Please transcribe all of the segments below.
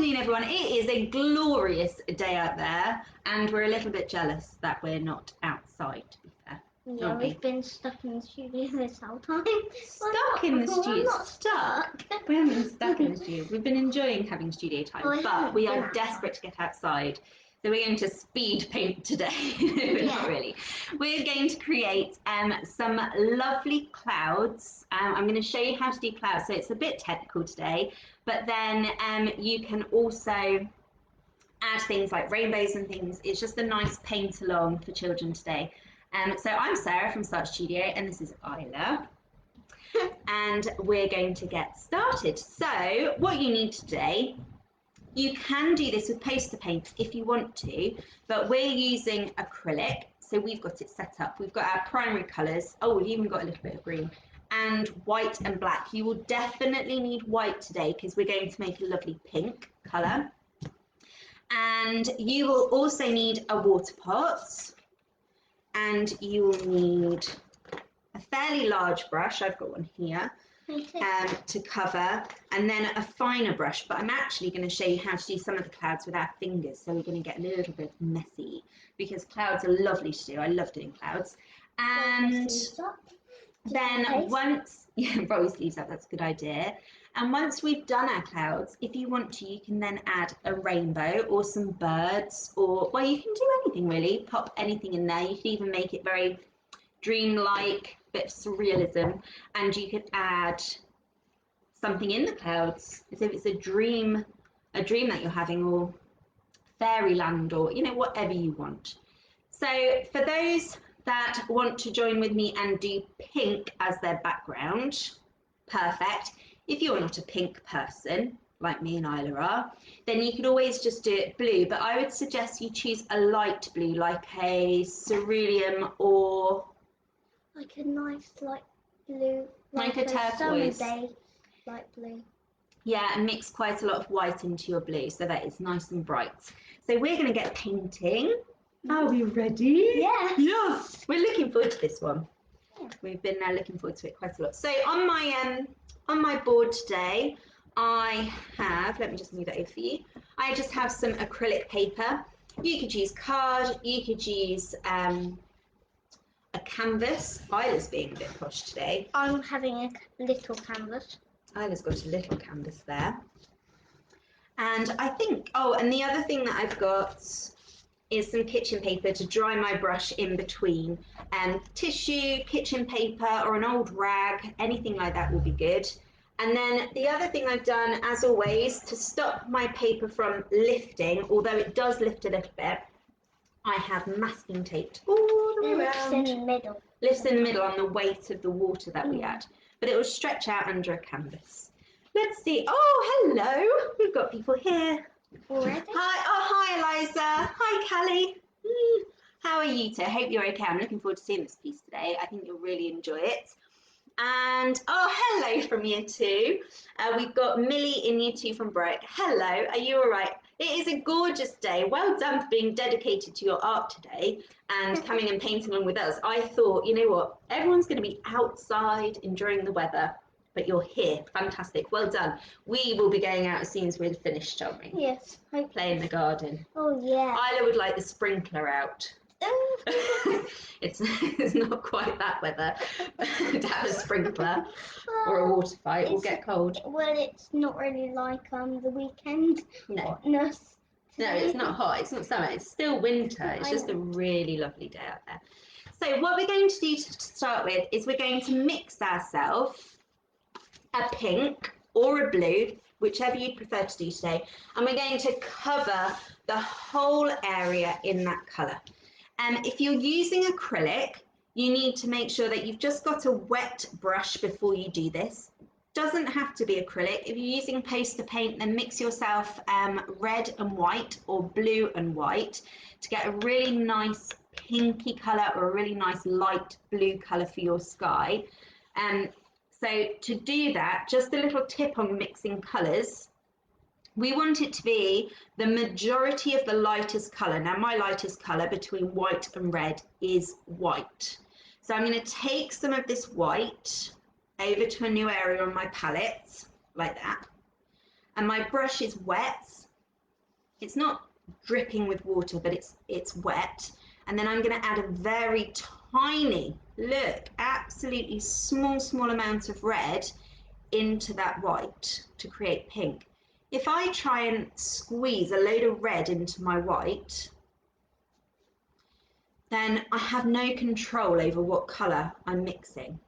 afternoon, everyone. It is a glorious day out there, and we're a little bit jealous that we're not outside, to be fair. Yeah, we've been stuck in the studio this whole time. Stuck in the studio? We're not stuck. We haven't been stuck in the studio. We've been enjoying having studio time, but we are desperate to get outside. So we're going to speed paint today. Not really. We're going to create some lovely clouds. I'm going to show you how to do clouds. So it's a bit technical today, but then you can also add things like rainbows and things. It's just a nice paint along for children today. So I'm Sarah from Start Studio, and this is Isla. And we're going to get started. So what you need today, you can do this with poster paint if you want to, but we're using acrylic. So we've got it set up. We've got our primary colours. Oh, we've even got a little bit of green and white and black. You will definitely need white today because we're going to make a lovely pink colour. And you will also need a water pot, and you will need a fairly large brush. I've got one here. To cover, and then a finer brush, but I'm actually going to show you how to do some of the clouds with our fingers, so we're going to get a little bit messy because clouds are lovely to do. I love doing clouds. And then once, roll your sleeves up, that's a good idea. And once we've done our clouds, if you want to, you can then add a rainbow or some birds, or, well, you can do anything really, pop anything in there. You can even make it very dreamlike, bit of surrealism, and you could add something in the clouds as if it's a dream that you're having, or fairyland, or whatever you want. So for those that want to join with me and do pink as their background, perfect. If you're not a pink person like me and Isla are, then you could always just do it blue, but I would suggest you choose a light blue, like a cerulean, or like a nice light blue, like a turquoise. Day, light blue. Yeah, and mix quite a lot of white into your blue so that it's nice and bright. So we're going to get painting. Are we ready? Yes. Yes. We're looking forward to this one. Yeah. We've been looking forward to it quite a lot. So on my board today, I have, let me just move that over for you. I just have some acrylic paper. You could use card. You could use a canvas. Isla's being a bit posh today. I'm having a little canvas. Isla's got a little canvas there. And I think, oh, and the other thing that I've got is some kitchen paper to dry my brush in between. Tissue, kitchen paper, or an old rag, anything like that will be good. And then the other thing I've done, as always, to stop my paper from lifting, although it does lift a little bit, I have masking taped all the way around. Lifts in the middle. Lifts in the middle on the weight of the water that we add. But it will stretch out under a canvas. Let's see. Oh, hello. We've got people here. Already? Hi. Oh, hi, Eliza. Hi, Callie. How are you two? I hope you're okay. I'm looking forward to seeing this piece today. I think you'll really enjoy it. And, oh, hello from year 2. We've got Millie in year 2 from Brook. Hello. Are you all right? It is a gorgeous day. Well done for being dedicated to your art today and coming and painting along with us. I thought, you know what, everyone's going to be outside enjoying the weather, but you're here. Fantastic. Well done. We will be going out as soon as we're finished, aren't we? Yes. Play in the garden. Oh, yeah. Isla would like the sprinkler out. It's not quite that weather to have a sprinkler or a water fight. We'll get cold. Well, it's not really like the weekend hotness. No, it's not hot. It's not summer. It's still winter. It's just a really lovely day out there. So what we're going to do to start with is we're going to mix ourselves a pink or a blue, whichever you prefer to do today, and we're going to cover the whole area in that colour. If you're using acrylic, you need to make sure that you've just got a wet brush before you do this. Doesn't have to be acrylic. If you're using poster paint, then mix yourself red and white or blue and white to get a really nice pinky colour or a really nice light blue colour for your sky. So to do that, just a little tip on mixing colours. We want it to be the majority of the lightest colour. Now my lightest colour between white and red is white. So I'm going to take some of this white over to a new area on my palette, like that. And my brush is wet, It's not dripping with water, but it's wet. And then I'm going to add a very tiny, look, absolutely small amount of red into that white to create pink. If I try and squeeze a load of red into my white, then I have no control over what colour I'm mixing.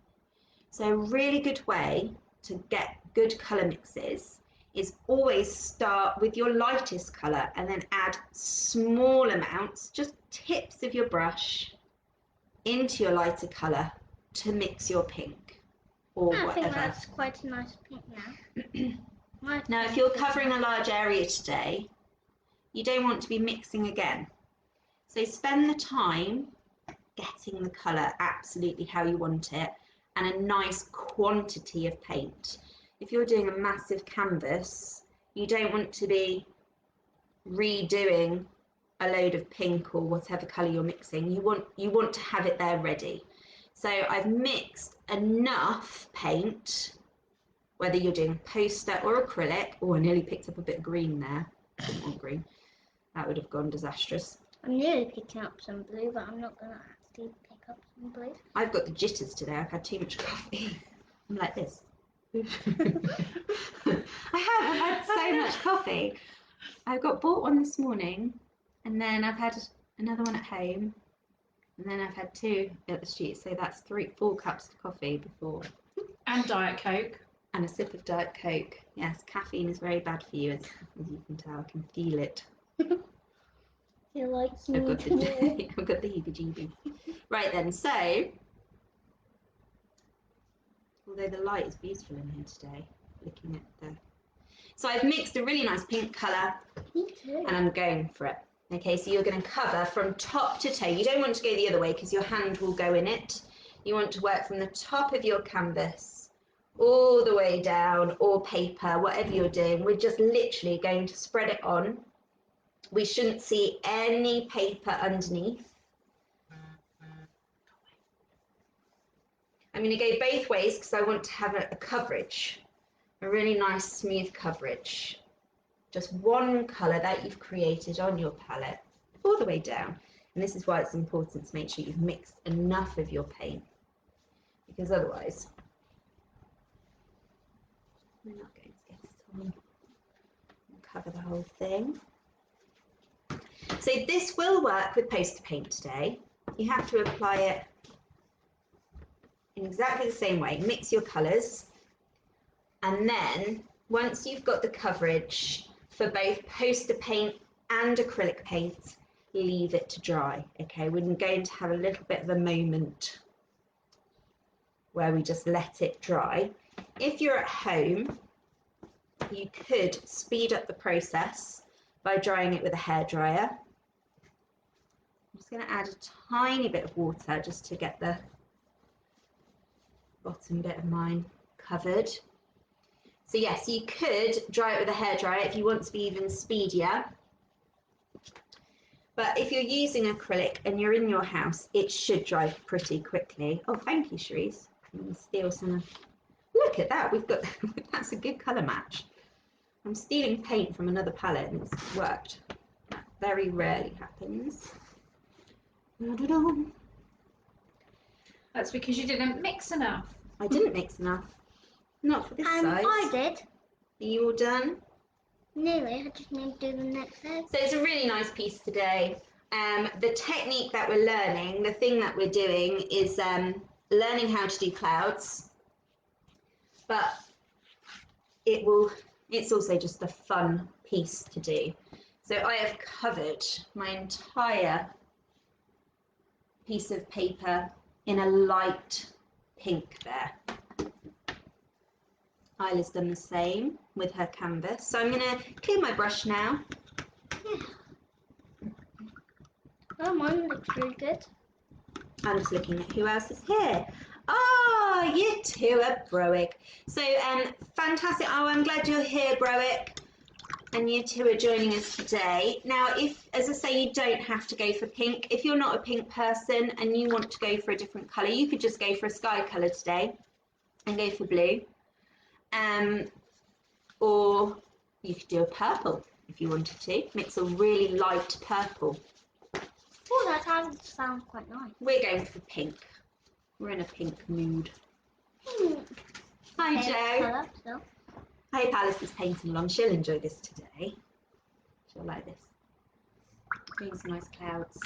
So a really good way to get good colour mixes is always start with your lightest colour and then add small amounts, just tips of your brush into your lighter colour to mix your pink or whatever. I think that's quite a nice pink now. Now, if you're covering a large area today, you don't want to be mixing again. So spend the time getting the colour absolutely how you want it and a nice quantity of paint. If you're doing a massive canvas, you don't want to be redoing a load of pink or whatever colour you're mixing. You want to have it there ready. So I've mixed enough paint, whether you're doing poster or acrylic. Oh, I nearly picked up a bit of green there. Didn't want green. That would have gone disastrous. I'm nearly picking up some blue, but I'm not going to actually pick up some blue. I've got the jitters today. I've had too much coffee. I'm like this. I've had so much coffee. I bought one this morning, and then I've had another one at home, and then I've had 2 at the street. So that's 4 cups of coffee before. And Diet Coke. And a sip of Diet Coke. Yes, caffeine is very bad for you, as you can tell. I can feel it. You like I've got the heebie-jeebies. Right then, so although the light is beautiful in here today, looking at so I've mixed a really nice pink colour. Me too. And I'm going for it. Okay, so you're going to cover from top to toe. You don't want to go the other way because your hand will go in it. You want to work from the top of your canvas all the way down, or paper, whatever you're doing. We're just literally going to spread it on. We shouldn't see any paper underneath. I'm going to go both ways because I want to have a coverage, a really nice smooth coverage. Just one colour that you've created on your palette all the way down. And this is why it's important to make sure you've mixed enough of your paint, because otherwise we're not going to get it on. Cover the whole thing. So this will work with poster paint today. You have to apply it in exactly the same way. Mix your colours, and then once you've got the coverage for both poster paint and acrylic paint, leave it to dry. Okay, we're going to have a little bit of a moment where we just let it dry. If you're at home, you could speed up the process by drying it with a hairdryer. I'm just going to add a tiny bit of water just to get the bottom bit of mine covered. So yes, you could dry it with a hairdryer if you want to be even speedier. But if you're using acrylic and you're in your house, it should dry pretty quickly. Oh, thank you, Cherise. I'm going to steal some. Look at that. We've got, that's a good colour match. I'm stealing paint from another palette and it's worked. That very rarely happens. That's because you didn't mix enough. I didn't mix enough. Not for this size. I did. Are you all done? Nearly. I just need to do the next step. So it's a really nice piece today. The technique that we're learning, the thing that we're doing is learning how to do clouds. But it's also just a fun piece to do. So I have covered my entire piece of paper in a light pink there. Isla's done the same with her canvas. So I'm going to clean my brush now. Yeah. Oh, mine looks really good. I'm just looking at who else is here. Oh, you two are Broick. So fantastic. Oh, I'm glad you're here, Broick. And you two are joining us today. Now, if, as I say, you don't have to go for pink. If you're not a pink person and you want to go for a different colour, you could just go for a sky colour today and go for blue. Or you could do a purple. if you wanted to. Mix a really light purple. Oh, that sounds quite nice. We're going for pink. We're in a pink mood. Hi, Joe. Colour, I hope Alice is painting along. She'll enjoy this today. She'll like this. Doing some nice clouds.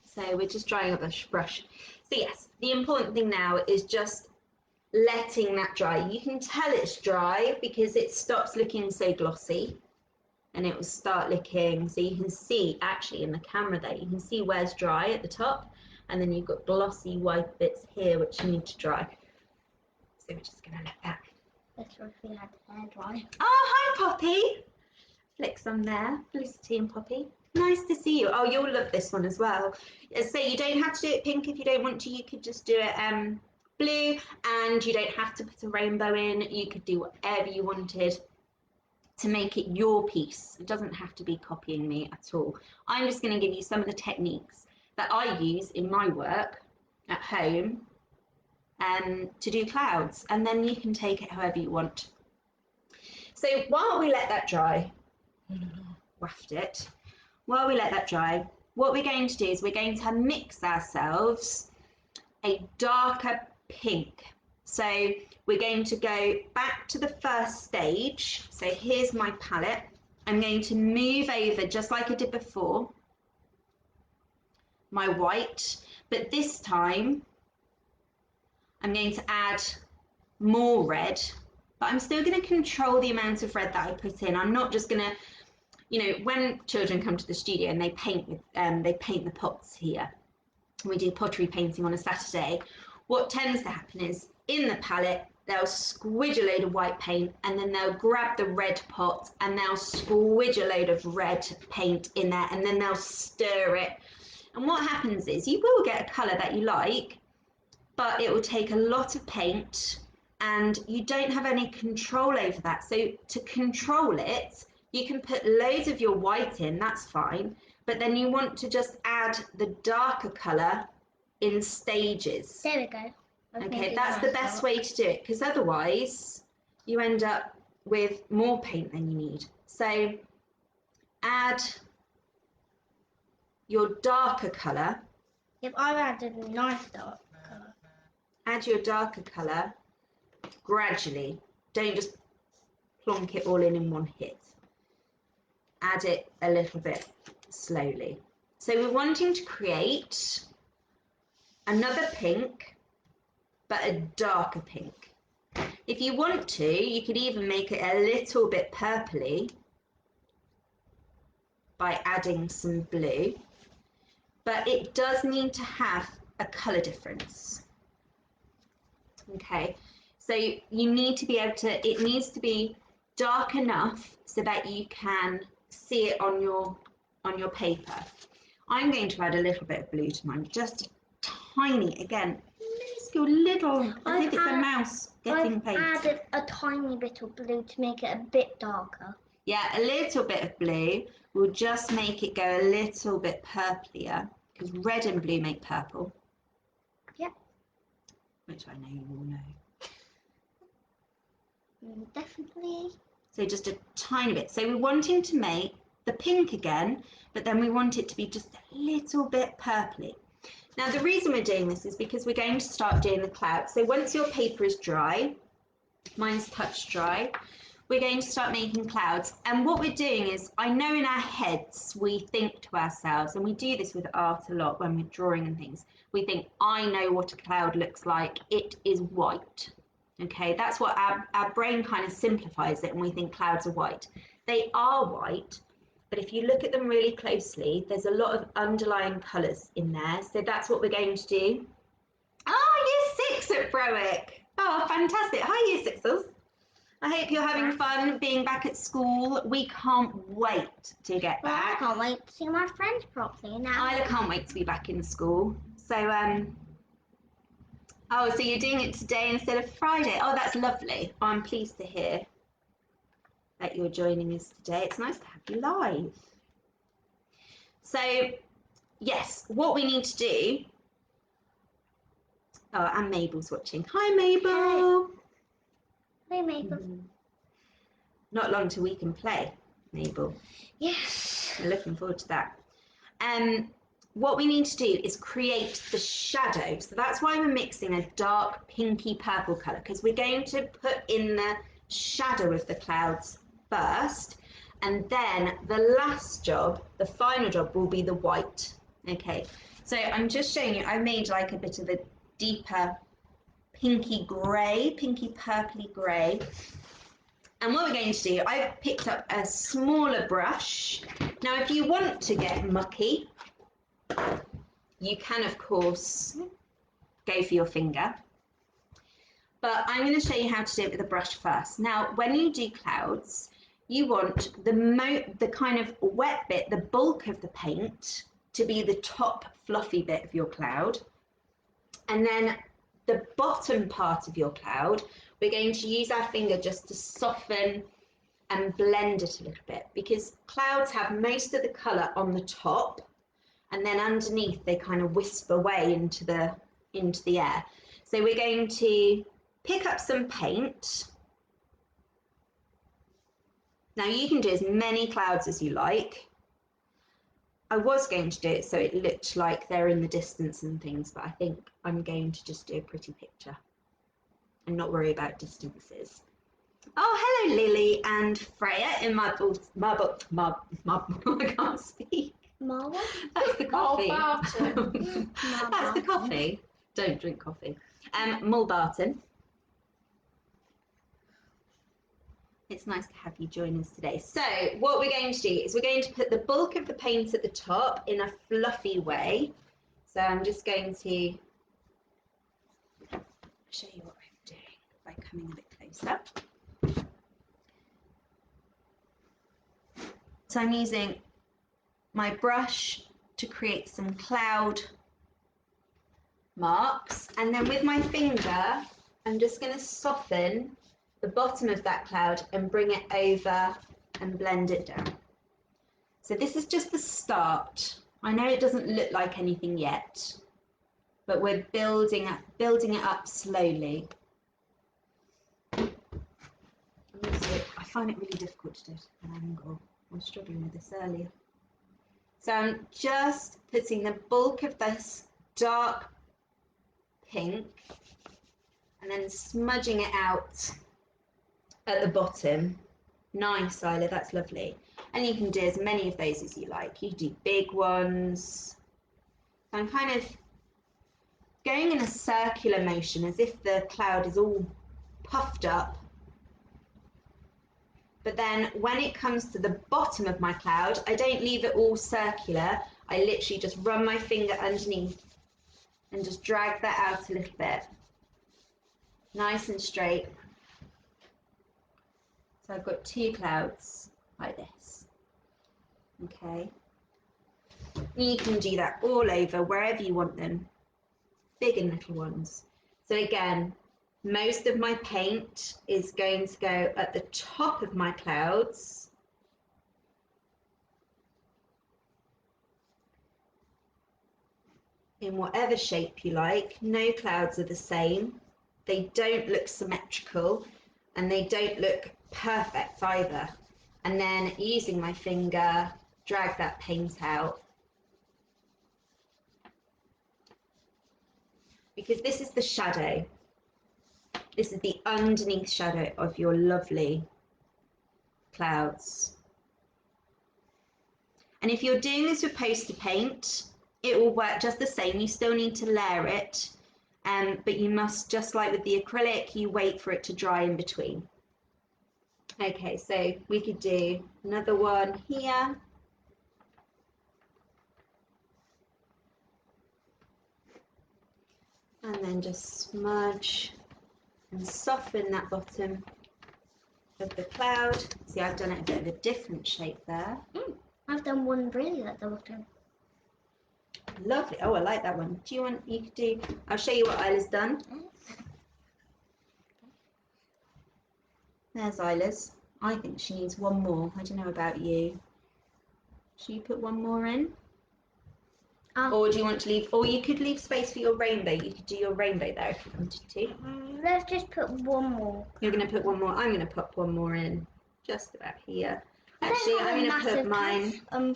So we're just drying up a brush. So yes, the important thing now is just letting that dry. You can tell it's dry because it stops looking so glossy and it will start looking, so you can see actually in the camera there, you can see where's dry at the top and then you've got glossy white bits here which you need to dry. So we're just going to let that. Let's see if we had hair dry. Oh, hi Poppy. Flick some there. Felicity and Poppy. Nice to see you. Oh, you'll love this one as well. So you don't have to do it pink if you don't want to. You could just do it blue, and you don't have to put a rainbow in. You could do whatever you wanted to make it your piece. It doesn't have to be copying me at all. I'm just going to give you some of the techniques that I use in my work at home to do clouds, and then you can take it however you want. So while we let that dry, waft it, while we let that dry, what we're going to do is we're going to mix ourselves a darker pink. So we're going to go back to the first stage. So here's my palette. I'm going to move over just like I did before, my white, but this time I'm going to add more red, but I'm still going to control the amount of red that I put in. I'm not just going to, you know, when children come to the studio and they paint with, they paint the pots here. We do pottery painting on a Saturday. What tends to happen is in the palette, they'll squidge a load of white paint and then they'll grab the red pot and they'll squidge a load of red paint in there and then they'll stir it. And what happens is you will get a colour that you like, but it will take a lot of paint and you don't have any control over that. So to control it, you can put loads of your white in, that's fine, but then you want to just add the darker colour in stages. There we go. Okay, that's the best way to do it, because otherwise you end up with more paint than you need. So add your darker colour. If I added a nice dark colour. Add your darker colour gradually. Don't just plonk it all in one hit. Add it a little bit slowly. So we're wanting to create another pink, but a darker pink. If you want to, you could even make it a little bit purpley by adding some blue, but it does need to have a colour difference. Okay, so you need to be able to, it needs to be dark enough so that you can see it on your paper. I'm going to add a little bit of blue to mine, just tiny, again, minuscule little, as if it's a mouse getting paint. I've added a tiny bit of blue to make it a bit darker. Yeah, a little bit of blue will just make it go a little bit purplier, because red and blue make purple. Yep. Which I know you all know. Definitely. So just a tiny bit. So we're wanting to make the pink again, but then we want it to be just a little bit purpley. Now the reason we're doing this is because we're going to start doing the clouds. So once your paper is dry, mine's touch dry, we're going to start making clouds. And what we're doing is, I know in our heads we think to ourselves, and we do this with art a lot when we're drawing and things, we think, I know what a cloud looks like, it is white. Okay, that's what our brain kind of simplifies it, and we think clouds are white. They are white, but if you look at them really closely, there's a lot of underlying colours in there. So that's what we're going to do. Oh, year 6 at Browick. Oh, fantastic. Hi, year 6ers. I hope you're having fun being back at school. We can't wait to get back. I can't wait to see my friends properly now. Isla can't wait to be back in school. So, oh, so you're doing it today instead of Friday. Oh, that's lovely. I'm pleased to hear that you're joining us today. It's nice to have you live. So, yes, what we need to do... Oh, and Mabel's watching. Hi, Mabel. Hey, Mabel. not long till we can play, Mabel. Yes. We're looking forward to that. What we need to do is create the shadow. So that's why we're mixing a dark pinky purple colour, because we're going to put in the shadow of the clouds first, and then the last job, the final job, will be the white. Okay, so I'm just showing you, I made like a bit of a deeper pinky grey, pinky purpley grey. And what we're going to do, I've picked up a smaller brush. Now, if you want to get mucky, you can, of course, go for your finger. But I'm going to show you how to do it with a brush first. Now, when you do clouds, you want the kind of wet bit, the bulk of the paint, to be the top fluffy bit of your cloud. And then the bottom part of your cloud, we're going to use our finger just to soften and blend it a little bit, because clouds have most of the colour on the top, and then underneath they kind of wisp away into the air. So we're going to pick up some paint. Now you can do as many clouds as you like. I was going to do it so it looked like they're in the distance and things, but I think I'm going to just do a pretty picture and not worry about distances. Oh, hello, Lily and Freya in my I can't speak. Marble? That's the coffee. Barton. That's the coffee. Don't drink coffee. Mulbarton. It's nice to have you join us today. So what we're going to do is we're going to put the bulk of the paint at the top in a fluffy way. So I'm just going to show you what I'm doing by coming a bit closer. So I'm using my brush to create some cloud marks, and then with my finger I'm just going to soften the bottom of that cloud and bring it over and blend it down. So this is just the start. I know it doesn't look like anything yet, but we're building it up slowly. I find it really difficult to do it at an angle. I was struggling with this earlier. So I'm just putting the bulk of this dark pink and then smudging it out at the bottom. Nice, Isla, that's lovely. And you can do as many of those as you like. You can do big ones. So I'm kind of going in a circular motion as if the cloud is all puffed up. But then when it comes to the bottom of my cloud, I don't leave it all circular. I literally just run my finger underneath and just drag that out a little bit. Nice and straight. So I've got two clouds like this. Okay. You can do that all over, wherever you want them. Big and little ones. So again, most of my paint is going to go at the top of my clouds. In whatever shape you like. No clouds are the same. They don't look symmetrical and they don't look perfect either. And then using my finger, drag that paint out. Because this is the shadow. This is the underneath shadow of your lovely clouds. And if you're doing this with poster paint, it will work just the same. You still need to layer it, but you must, just like with the acrylic, you wait for it to dry in between. Okay, so we could do another one here. And then just smudge and soften that bottom of the cloud. See, I've done it a bit of a different shape there. I've done one really at the bottom. Lovely. Oh, I like that one. Do you want, you could do, I'll show you what Isla's done. There's Isla's. I think she needs one more. I don't know about you. Should you put one more in? Or do you want to leave, or you could leave space for your rainbow. You could do your rainbow there if you wanted to. Let's just put one more. You're going to put one more. I'm going to put one more in. just about here. Actually, I'm going to put mine.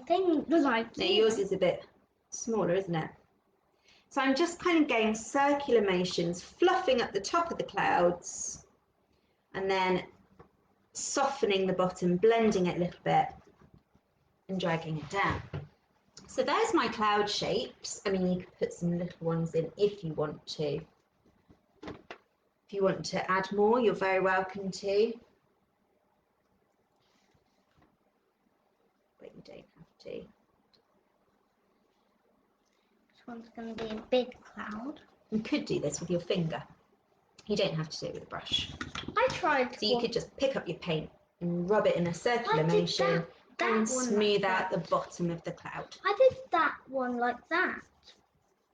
Thing like no, yours is a bit smaller, isn't it? So I'm just kind of going circular motions, fluffing up the top of the clouds, and then softening the bottom, blending it a little bit, and dragging it down. So there's my cloud shapes. I mean, you could put some little ones in if you want to. If you want to add more, you're very welcome to. But you don't have to. This one's going to be a big cloud. You could do this with your finger. You don't have to do it with a brush. I tried. So you could just pick up your paint and rub it in a circular motion and smooth out the bottom of the cloud. I did that one like that.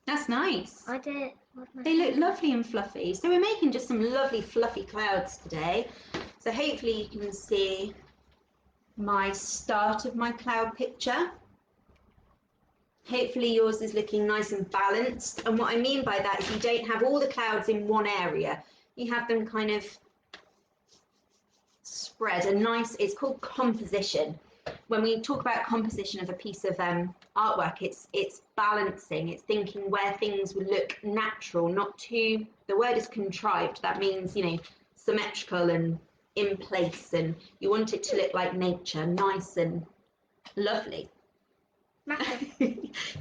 That's nice. I did. They look lovely and fluffy. So we're making just some lovely fluffy clouds today. So hopefully you can see my start of my cloud picture. Hopefully yours is looking nice and balanced. And what I mean by that is you don't have all the clouds in one area. You have them kind of spread a nice, it's called composition. When we talk about composition of a piece of artwork, it's balancing, it's thinking where things would look natural, not too, the word is contrived. That means, you know, symmetrical and in place, and you want it to look like nature, nice and lovely.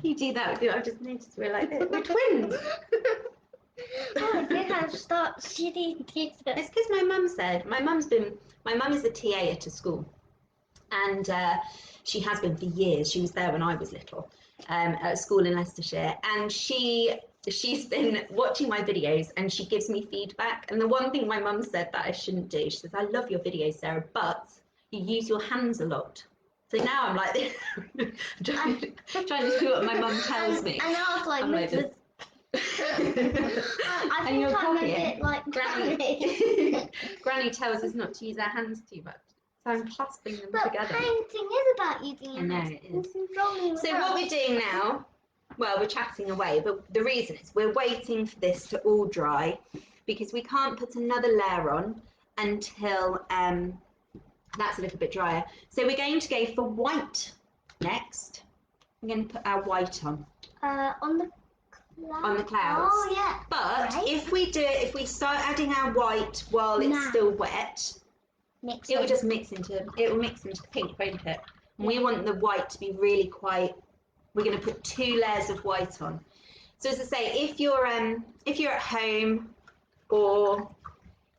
You do that, I've just noticed we're like this. We're twins. Oh, they have start shitty teachers. It's because my mum said, my mum is a TA at a school, and she has been for years. She was there when I was little, at a school in Leicestershire, and she's been watching my videos and she gives me feedback. And the one thing my mum said that I shouldn't do, she says, I love your videos, Sarah, but you use your hands a lot. So now I'm like this, trying to do what my mum tells me. And I was like, this. I think I'm a bit like Granny. Granny tells us not to use our hands too much. So I'm clasping them together. But painting is about using your hands. I know it is. So what we're doing now, well, we're chatting away, but the reason is we're waiting for this to all dry because we can't put another layer on until that's a little bit drier. So we're going to go for white next. I'm going to put our white on. On the clouds. Oh yeah. But if we start adding our white while it's still wet, it will just mix into the pink, won't it? And we want the white to be really quite. We're going to put 2 layers of white on. So as I say, if you're at home or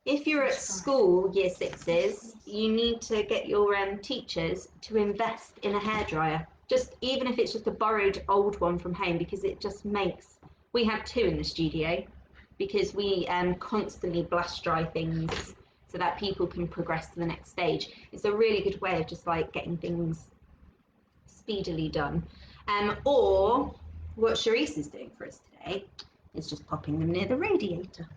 if you're at school, year 6s, you need to get your teachers to invest in a hairdryer. Just even if it's just a borrowed old one from home, because it just makes. We have 2 in the studio because we constantly blast dry things so that people can progress to the next stage. It's a really good way of just like getting things speedily done. Or what Charisse is doing for us today is just popping them near the radiator.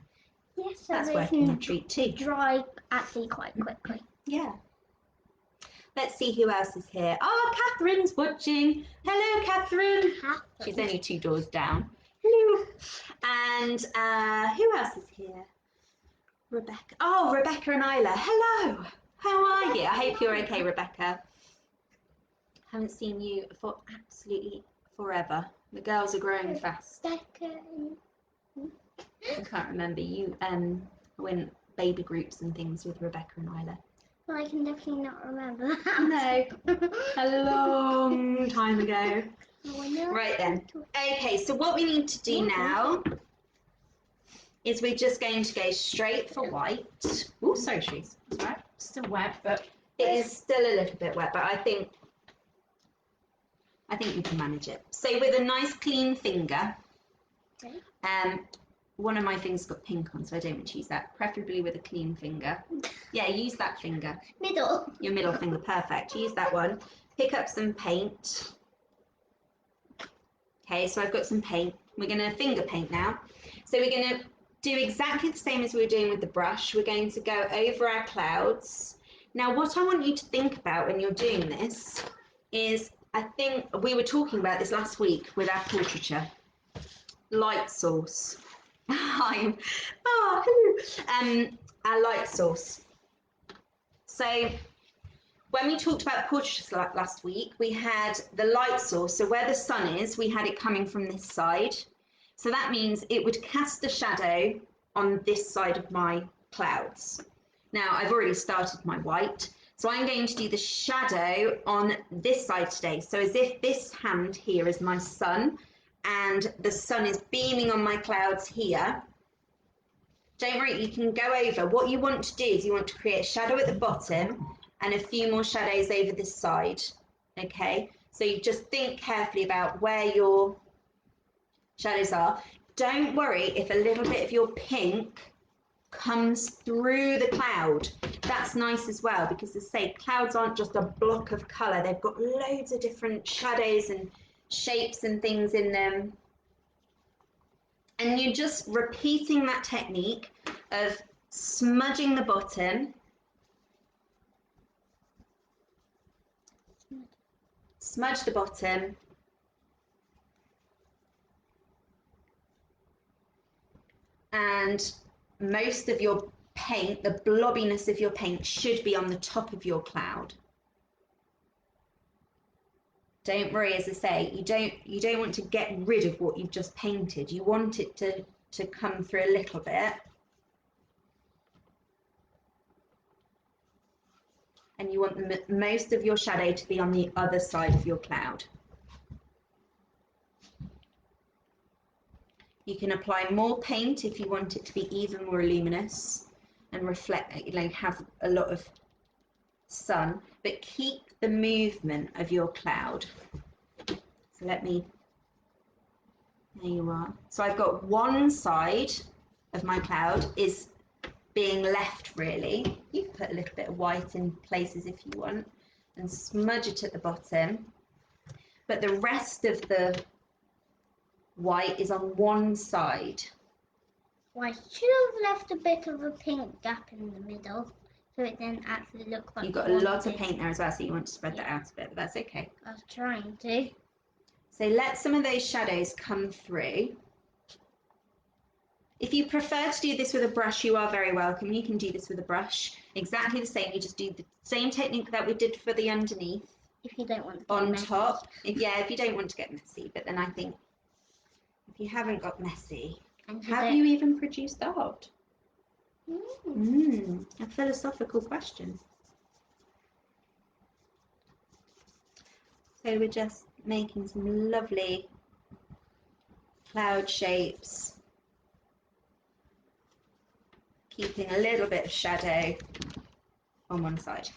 Yes, so that's working a treat too. Dry actually quite quickly. Yeah. Let's see who else is here. Oh, Catherine's watching. Hello, Catherine. She's only 2 doors down. Hello. And who else is here? Rebecca. Oh, Rebecca and Isla. Hello. How are you? I hope you're okay, Rebecca. Haven't seen you for absolutely forever. The girls are growing fast. I can't remember. You went baby groups and things with Rebecca and Isla. Well, I can definitely not remember that. No, a long time ago. Oh, Right then. Okay, so what we need to do now is we're just going to go straight for white. Oh, sorry, Shrees. It's right. Still wet, but it is still a little bit wet, but I think you can manage it. So with a nice clean finger, one of my fingers got pink on, so I don't want to use that. Preferably with a clean finger. Yeah, use that finger. Middle. Your middle finger, perfect. Use that one. Pick up some paint. Okay, so I've got some paint. We're going to finger paint now. So we're going to do exactly the same as we were doing with the brush. We're going to go over our clouds. Now, what I want you to think about when you're doing this is, I think we were talking about this last week with our portraiture. Light source. Hello. Our light source. So when we talked about portraits last week, we had the light source. So where the sun is, we had it coming from this side. So that means it would cast a shadow on this side of my clouds. Now I've already started my white. So I'm going to do the shadow on this side today. So as if this hand here is my sun and the sun is beaming on my clouds here. Don't worry, you can go over. What you want to do is you want to create a shadow at the bottom and a few more shadows over this side, okay? So you just think carefully about where your shadows are. Don't worry if a little bit of your pink comes through the cloud. That's nice as well, because as I say, clouds aren't just a block of colour. They've got loads of different shadows and shapes and things in them. And you're just repeating that technique of smudging the bottom, smudge the bottom, and most of your paint, the blobbiness of your paint, should be on the top of your cloud. Don't worry, as I say, you don't want to get rid of what you've just painted. You want it to come through a little bit. And you want most of your shadow to be on the other side of your cloud. You can apply more paint if you want it to be even more luminous and reflect, have a lot of sun, but keep the movement of your cloud. So there you are. So I've got one side of my cloud is being left really. You can put a little bit of white in places if you want and smudge it at the bottom, but the rest of the white is on one side. Well, I should have left a bit of a pink gap in the middle so it didn't actually look like You've got a lot of paint there as well, so you want to spread that out a bit, but that's okay. I was trying to. So let some of those shadows come through. If you prefer to do this with a brush, you are very welcome. You can do this with a brush. Exactly the same. You just do the same technique that we did for the underneath. If you don't want to get on messy. top. If you don't want to get messy, but then I think if you haven't got messy, have you even produced art? A philosophical question. So we're just making some lovely cloud shapes, keeping a little bit of shadow on one side.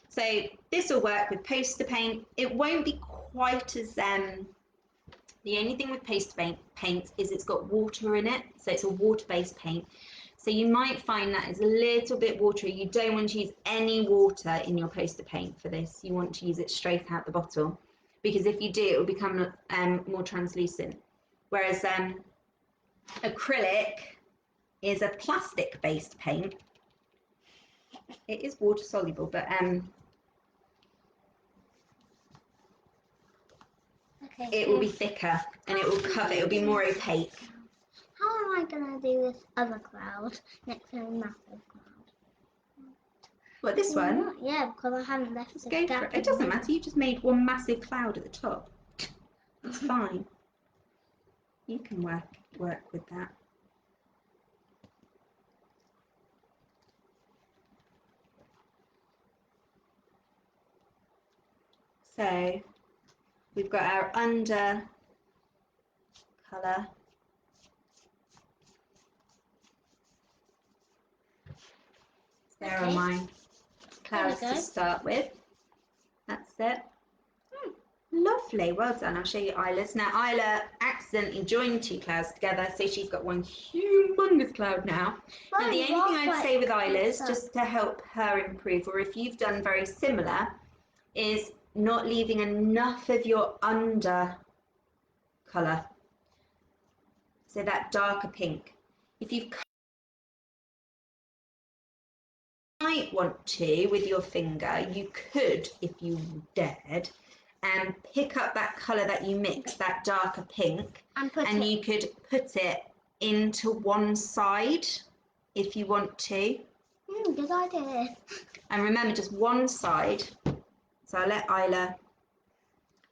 So this will work with poster paint. It won't be quite as, the only thing with poster paint is it's got water in it, so it's a water-based paint. So you might find that it's a little bit watery. You don't want to use any water in your poster paint for this. You want to use it straight out the bottle, because if you do, it will become more translucent. Whereas acrylic is a plastic-based paint. It is water soluble, but it will be thicker and it will cover. It will be more opaque. How am I gonna do this other cloud next to a massive cloud? What, this one? Yeah, because I haven't left Just go for it. It doesn't matter. You just made one massive cloud at the top. It's fine. You can work with that. So we've got our under colour. There are my clouds to start with. That's it. Lovely, well done. I'll show you Isla's. Now Isla accidentally joined two clouds together, so she's got one humongous cloud now. Now the only thing I'd say with Isla's, just to help her improve, or if you've done very similar, is not leaving enough of your under colour. So that darker pink. If you might want to, with your finger, you could, if you dared, pick up that colour that you mixed, that darker pink, and you could put it into one side if you want to. Good idea. And remember, just one side. So I'll let Isla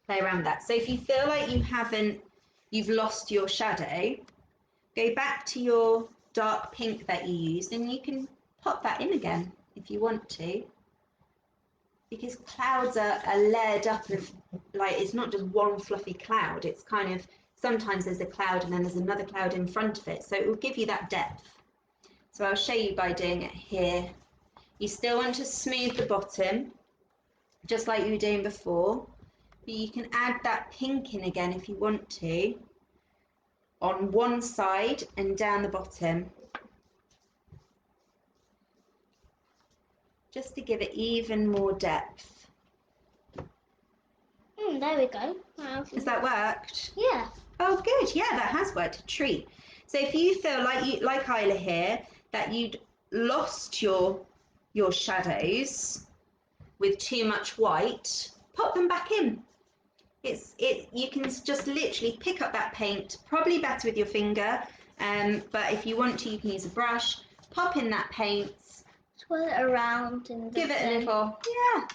play around with that. So if you feel like you've lost your shadow, go back to your dark pink that you used and you can pop that in again if you want to. Because clouds are layered up of, like, it's not just one fluffy cloud, it's kind of, sometimes there's a cloud and then there's another cloud in front of it, so it will give you that depth. So I'll show you by doing it here. You still want to smooth the bottom, just like you were doing before, but you can add that pink in again if you want to, on one side and down the bottom, just to give it even more depth. There we go. Has that worked? Yeah. Oh, good. Yeah, that has worked a treat. So if you feel like Isla here, that you'd lost your shadows with too much white, pop them back in. You can just literally pick up that paint, probably better with your finger, but if you want to, you can use a brush, pop in that paint, swirl it around and give it a little, yeah.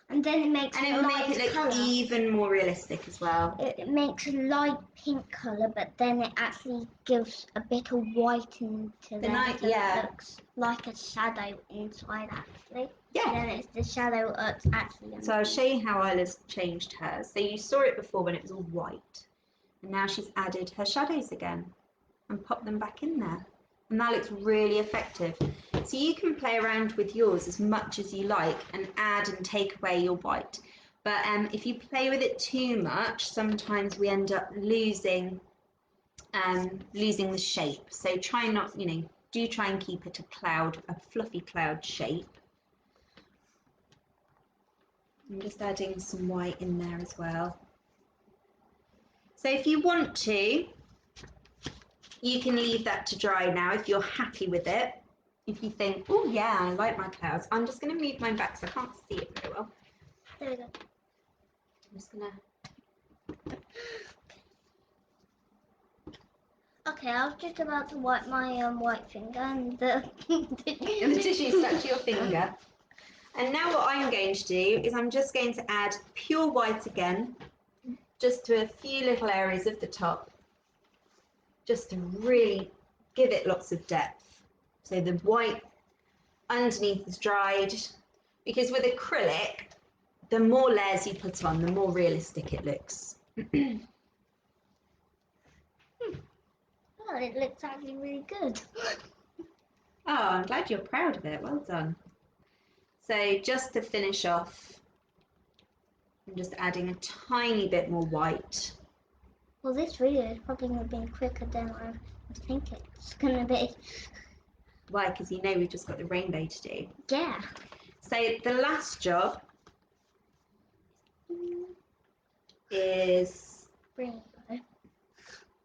And then it makes and it will make it look even more realistic as well. It makes a light pink colour, but then it actually gives a bit of white into there. So yeah. It looks like a shadow inside, actually. Yeah. And then it's the shadow that's actually underneath. So I'll show you how Isla's changed hers. So you saw it before when it was all white. And now she's added her shadows again and popped them back in there. And that looks really effective. So you can play around with yours as much as you like and add and take away your white. But if you play with it too much, sometimes we end up losing the shape. So try not, do try and keep it a fluffy cloud shape. I'm just adding some white in there as well. So if you want to, you can leave that to dry now if you're happy with it. If you think, oh yeah, I like my clouds. I'm just going to move mine back so I can't see it very well. There we go. I'm just going to... Okay, I was just about to wipe my white finger and the tissue stuck to your finger. And now what I'm going to do is I'm just going to add pure white again, just to a few little areas of the top, just to really give it lots of depth. So the white underneath is dried, because with acrylic, the more layers you put on, the more realistic it looks. Well, it looks actually really good. Oh, I'm glad you're proud of it. Well done. So just to finish off, I'm just adding a tiny bit more white. Well, this video is probably going to be quicker than I think it's going to be. Why? Because we've just got the rainbow to do. Yeah. So the last job is Rainbow.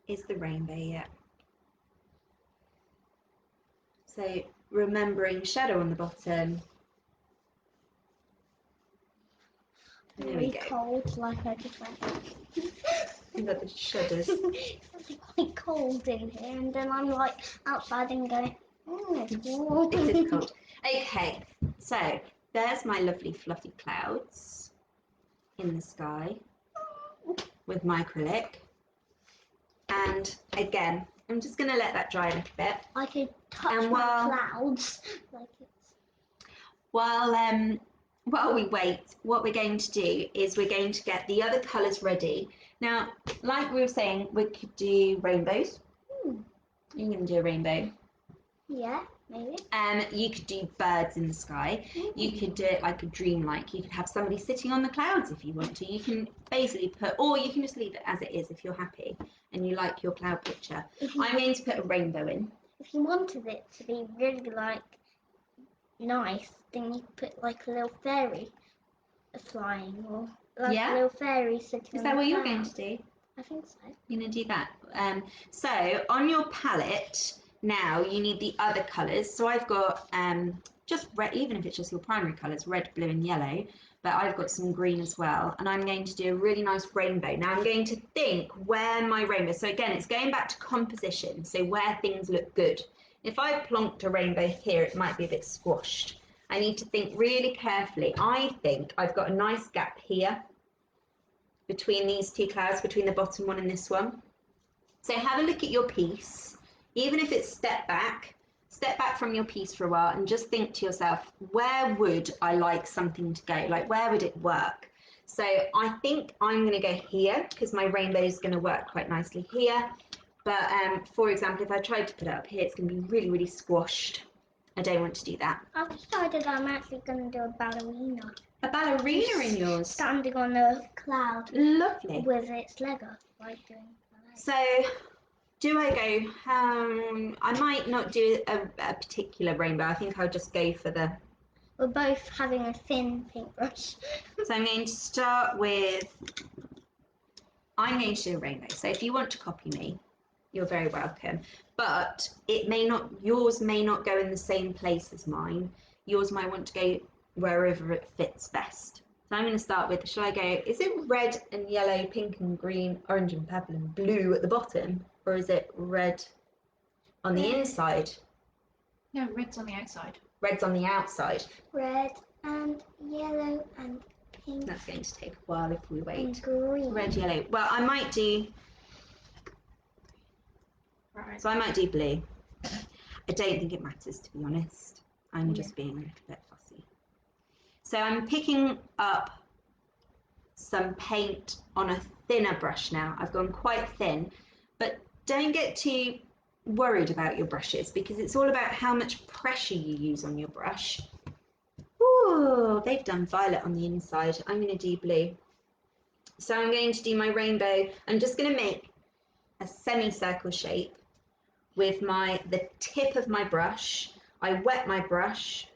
Is the rainbow, yeah. So remembering shadow on the bottom. There we go. Cold, like I just went. You've got the shudders. It's quite cold in here, and then I'm like outside and going, it's cold. It is cold. Okay, so there's my lovely fluffy clouds in the sky with my acrylic. And again, I'm just going to let that dry a little bit. I could touch my clouds. Like While we wait, what we're going to do is we're going to get the other colours ready. Now, like we were saying, we could do rainbows. You're going to do a rainbow. Yeah, maybe. You could do birds in the sky. You could do it like a dreamlike. You could have somebody sitting on the clouds if you want to. You can basically or you can just leave it as it is if you're happy and you like your cloud picture. I'm going to put a rainbow in. If you wanted it to be really nice, then you put like a little fairy flying, or like a little fairy sitting on the cloud. Is that what you're going to do? I think so. You're going to do that. So on your palette now, you need the other colours. So I've got just red, even if it's just your primary colours, red, blue and yellow, but I've got some green as well. And I'm going to do a really nice rainbow. Now I'm going to think where my rainbow, so again, it's going back to composition, so where things look good. If I plonked a rainbow here, it might be a bit squashed. I need to think really carefully. I think I've got a nice gap here between these two clouds, between the bottom one and this one. So have a look at your piece, even if it's step back from your piece for a while and just think to yourself, where would I like something to go? Like, where would it work? So I think I'm going to go here because my rainbow is going to work quite nicely here. But for example, if I tried to put it up here, it's going to be really, really squashed. I don't want to do that. I've decided I'm actually going to do a ballerina. A ballerina in yours? Standing on a cloud. Lovely. With its leg up, like doing ballet. So, do I go, I might not do a particular rainbow. I think I'll just go for the... We're both having a thin paintbrush. So I'm going to start with, I'm going to do a rainbow. So if you want to copy me, you're very welcome. But it may not, yours may not go in the same place as mine. Yours might want to go wherever it fits best. So I'm going to start with, shall I go, is it red and yellow, pink and green, orange and purple and blue at the bottom? Or is it red on the inside? No, red's on the outside. Red's on the outside. Red and yellow and pink. That's going to take a while if we wait. And green. Red, yellow. Well, I might do... Right. So I might do blue. I don't think it matters, to be honest. I'm just being a little bit fussy. So I'm picking up some paint on a thinner brush now. I've gone quite thin, but don't get too worried about your brushes because it's all about how much pressure you use on your brush. Ooh, they've done violet on the inside. I'm going to do blue. So I'm going to do my rainbow. I'm just going to make a semicircle shape with the tip of my brush. I wet my brush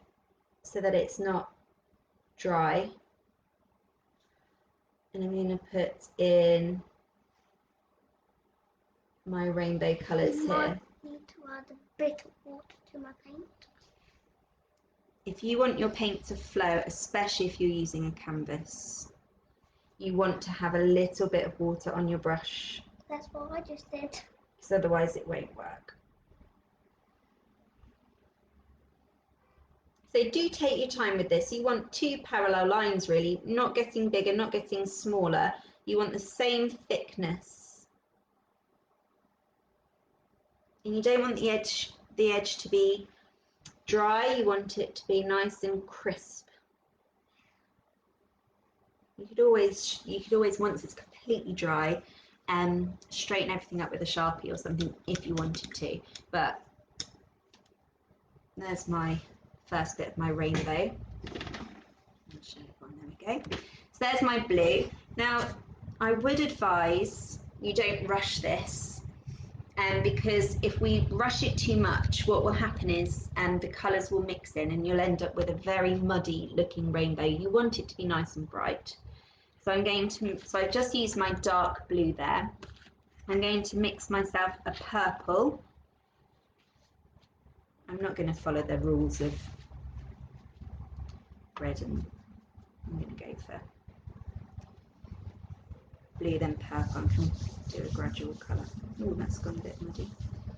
so that it's not dry. And I'm going to put in my rainbow colours here. I need to add a bit of water to my paint. If you want your paint to flow, especially if you're using a canvas, you want to have a little bit of water on your brush. That's what I just did. Because otherwise it won't work. So do take your time with this. You want two parallel lines really, not getting bigger, not getting smaller. You want the same thickness. And you don't want the edge to be dry, you want it to be nice and crisp. You could always once it's completely dry, straighten everything up with a Sharpie or something if you wanted to. But there's my first bit of my rainbow. There we go. So there's my blue. Now I would advise you don't rush this. Because if we rush it too much, what will happen is the colours will mix in and you'll end up with a very muddy looking rainbow. You want it to be nice and bright. So I've just used my dark blue there. I'm going to mix myself a purple. I'm not going to follow the rules of red, and I'm going to go for blue then purple. I'm going to do a gradual colour. Oh, that's gone a bit muddy.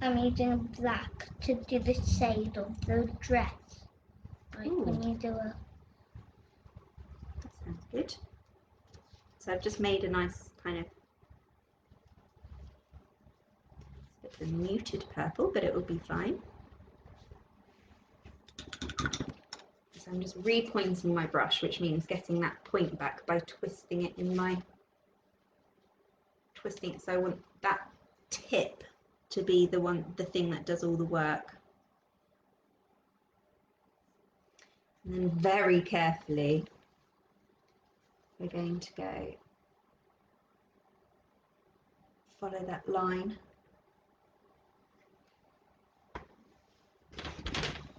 I'm using black to do the shade of the dress. Like when you do a... That sounds good. So I've just made a nice kind of a muted purple, but it will be fine. So I'm just repointing my brush, which means getting that point back by twisting it so I want that tip to be the thing that does all the work. And then very carefully, we're going to go follow that line.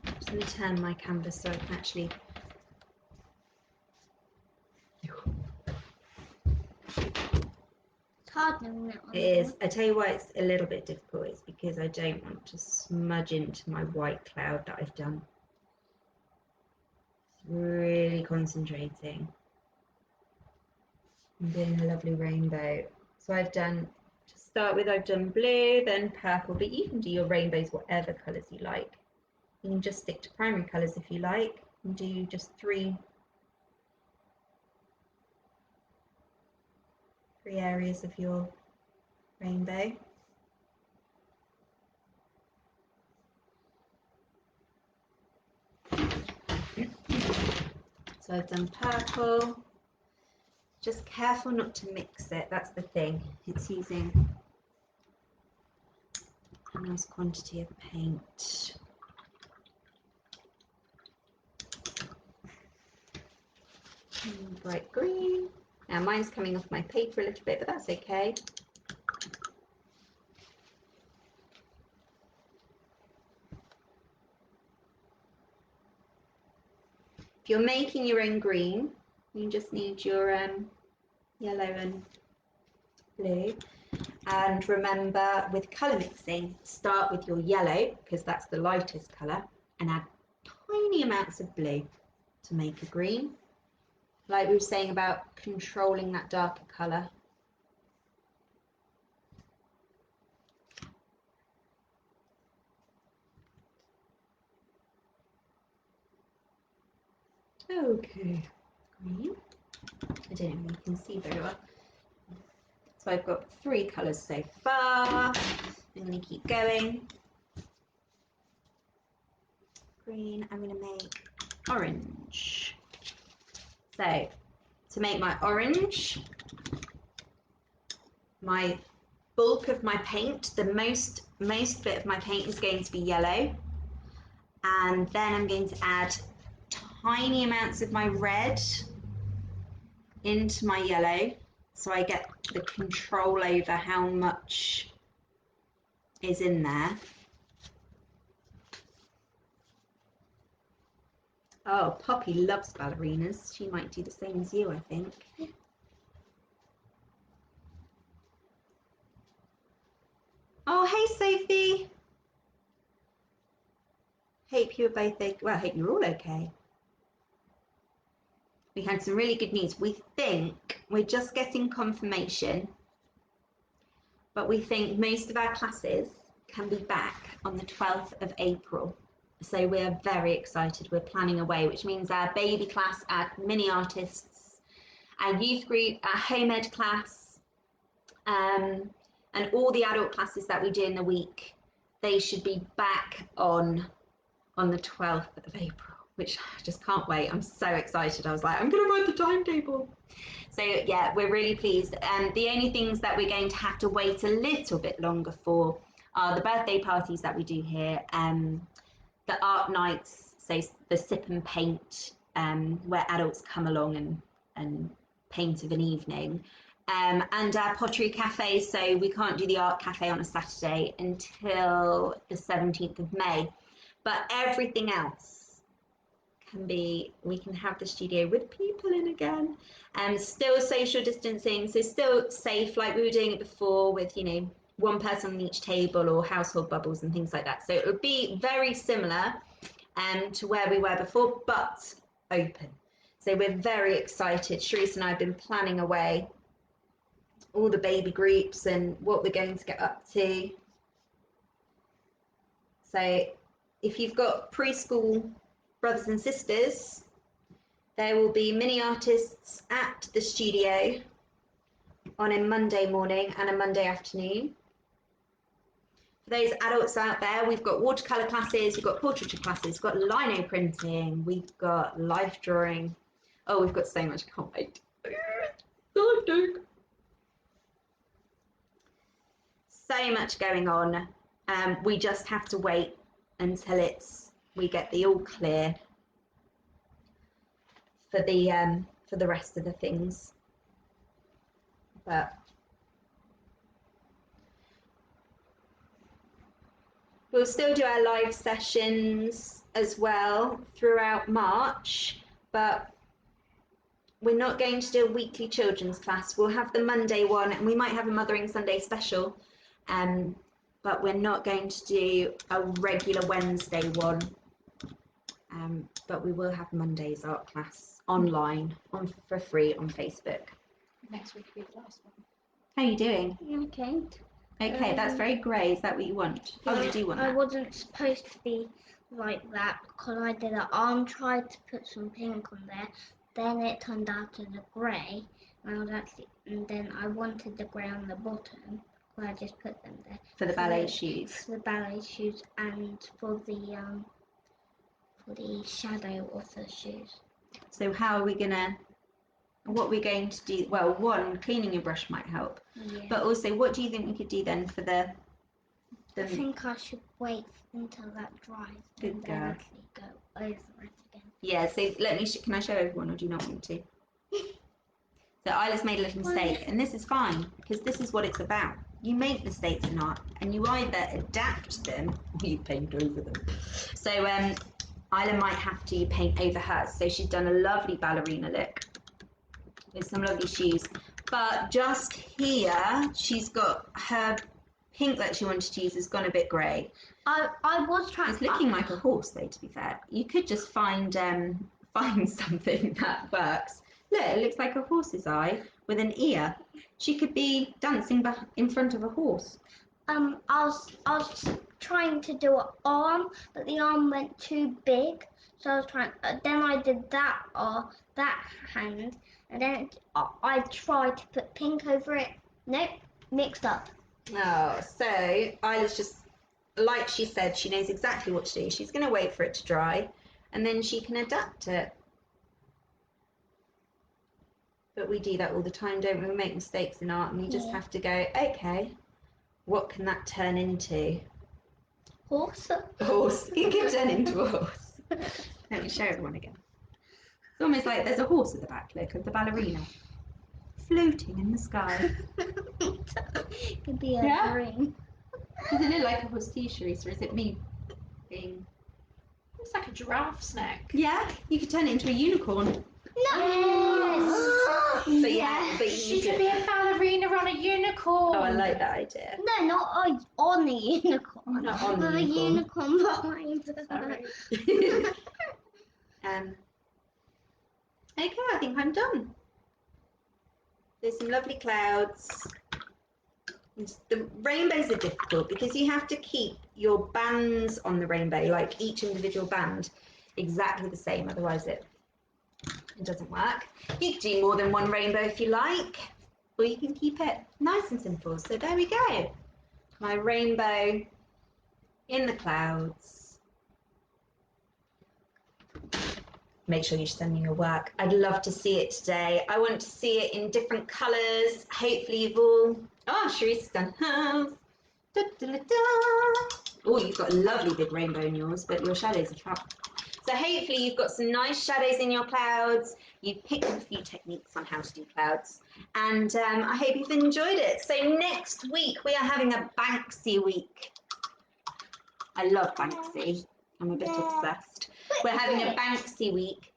I'm just going to turn my canvas so I can actually... It's hard doing that one. It is. I tell you why it's a little bit difficult. It's because I don't want to smudge into my white cloud that I've done. Really concentrating. I'm doing a lovely rainbow. So I've done, to start with, I've done blue, then purple, but you can do your rainbows whatever colours you like. You can just stick to primary colours if you like. and do just three areas of your rainbow. So I've done purple. Just careful not to mix it, that's the thing. It's using a nice quantity of paint. And bright green. Now mine's coming off my paper a little bit, but that's okay. If you're making your own green, you just need your yellow and blue. And remember, with colour mixing, start with your yellow, because that's the lightest colour, and add tiny amounts of blue to make a green. Like we were saying about controlling that darker colour. Okay, green. I don't know if you can see very well. So I've got 3 colours so far. I'm going to keep going. Green, I'm going to make orange. So to make my orange, my bulk of my paint, the most bit of my paint is going to be yellow. And then I'm going to add tiny amounts of my red into my yellow, so I get the control over how much is in there. Oh, Poppy loves ballerinas. She might do the same as you, I think. Oh, hey, Sophie. Hope you were both okay. Well, I hope you're all okay. We had some really good news. We think we're just getting confirmation, but we think most of our classes can be back on the 12th of April. So we're very excited. We're planning away, which means our baby class, our mini artists, our youth group, our home ed class, and all the adult classes that we do in the week, they should be back on the 12th of April, which I just can't wait. I'm so excited. I was like, I'm going to write the timetable. So yeah, we're really pleased. The only things that we're going to have to wait a little bit longer for are the birthday parties that we do here, the art nights, so the sip and paint, where adults come along and paint of an evening, and our pottery cafe. So we can't do the art cafe on a Saturday until the 17th of May, but everything else can be, we can have the studio with people in again, and still social distancing, so still safe like we were doing it before with, you know, one person on each table or household bubbles and things like that. So it would be very similar to where we were before, but open. So we're very excited. Sharice and I have been planning away all the baby groups and what we're going to get up to. So if you've got preschool brothers and sisters, there will be mini artists at the studio on a Monday morning and a Monday afternoon. For those adults out there, we've got watercolour classes, we've got portraiture classes, we've got lino printing, we've got life drawing. Oh, we've got so much, I can't wait. So much going on. We just have to wait until we get the all clear for the rest of the things. But we'll still do our live sessions as well throughout March, but we're not going to do a weekly children's class. We'll have the Monday one, and we might have a Mothering Sunday special, but we're not going to do a regular Wednesday one. But we will have Monday's art class online for free on Facebook. Next week will be the last one. How are you doing? Okay. Okay, that's very grey. Is that what you want? Oh, you do want that. I wasn't supposed to be like that because I did an arm, tried to put some pink on there, then it turned out as a grey, and then I wanted the grey on the bottom, so I just put them there. For the ballet shoes. For the ballet shoes and for the shadow of the shoes. So how are we gonna? What we're going to do? Well, one, cleaning your brush might help, but also, what do you think we could do then for the? I think I should wait until that dries and then actually go over it again. Yeah, so let me, can I show everyone or do you not want to? So Isla's made a little mistake, and this is fine, because this is what it's about. You make mistakes in art, and you either adapt them, or you paint over them. So Isla might have to paint over hers. So she's done a lovely ballerina look, with some lovely shoes. But just here, she's got her pink that she wanted to use has gone a bit grey. I was trying. It's looking like a horse, though. To be fair, you could just find something that works. Look, it looks like a horse's eye with an ear. She could be dancing in front of a horse. I was trying to do an arm, but the arm went too big, so I was trying. Then I did that hand, and then I tried to put pink over it. Nope, mixed up. Oh, so Isla's just, like she said, she knows exactly what to do. She's going to wait for it to dry, and then she can adapt it. But we do that all the time, don't we? We make mistakes in art, and you just have to go, okay, what can that turn into? Horse. Horse. You can turn into a horse. Let me show everyone again. It's almost like there's a horse at the back, look, of the ballerina. Floating in the sky. Could be a ring. Does it look like a horse t-shirt, or is it me being... Looks like a giraffe's neck. Yeah, you could turn it into a unicorn. No. Yes. But She could be a ballerina on a unicorn. Oh, I like that idea. No, not on the unicorn. Not on the unicorn behind her. Okay, I think I'm done. There's some lovely clouds. The rainbows are difficult because you have to keep your bands on the rainbow, like each individual band, exactly the same, otherwise it doesn't work. You can do more than one rainbow if you like, or you can keep it nice and simple. So there we go. My rainbow in the clouds. Make sure you send me your work. I'd love to see it today. I want to see it in different colours. Hopefully you've all... Oh, Sharice's done hers. Da, da, da, da. Oh, you've got a lovely big rainbow in yours, but your shadows are trapped. So hopefully you've got some nice shadows in your clouds. You've picked up a few techniques on how to do clouds. And I hope you've enjoyed it. So next week, we are having a Banksy week. I love Banksy. I'm a bit obsessed. We're having a Banksy week.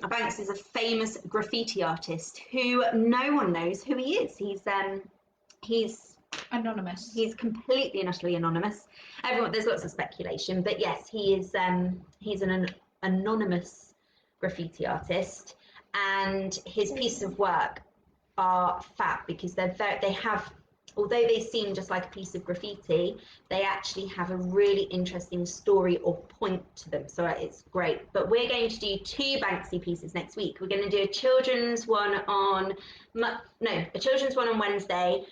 Banks is a famous graffiti artist who no one knows who he is. He's anonymous. He's completely and utterly anonymous. There's lots of speculation, but yes, he's an anonymous graffiti artist, and his pieces of work are fab because they have, although they seem just like a piece of graffiti, they actually have a really interesting story or point to them. So it's great. But we're going to do 2 Banksy pieces next week. We're going to do a children's one on Wednesday.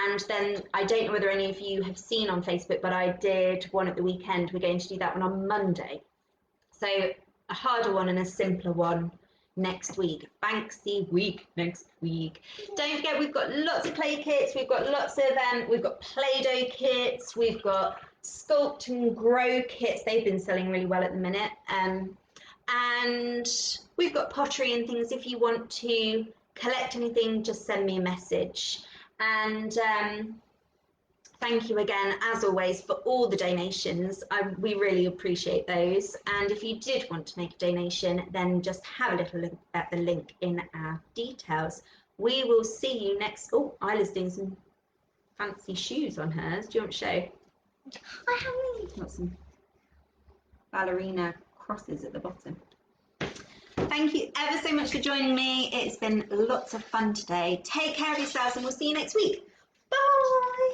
And then I don't know whether any of you have seen on Facebook, but I did one at the weekend. We're going to do that one on Monday. So a harder one and a simpler one next week. Banksy week next week. Don't forget, we've got lots of clay kits. We've got lots of we've got Play-Doh kits. We've got Sculpt and Grow kits. They've been selling really well at the minute. And we've got pottery and things. If you want to collect anything, just send me a message. And thank you again, as always, for all the donations. We really appreciate those. And if you did want to make a donation, then just have a little look at the link in our details. We will see you next... Oh, Isla's doing some fancy shoes on hers. Do you want to show? I haven't. Got some ballerina crosses at the bottom. Thank you ever so much for joining me. It's been lots of fun today. Take care of yourselves and we'll see you next week. Bye.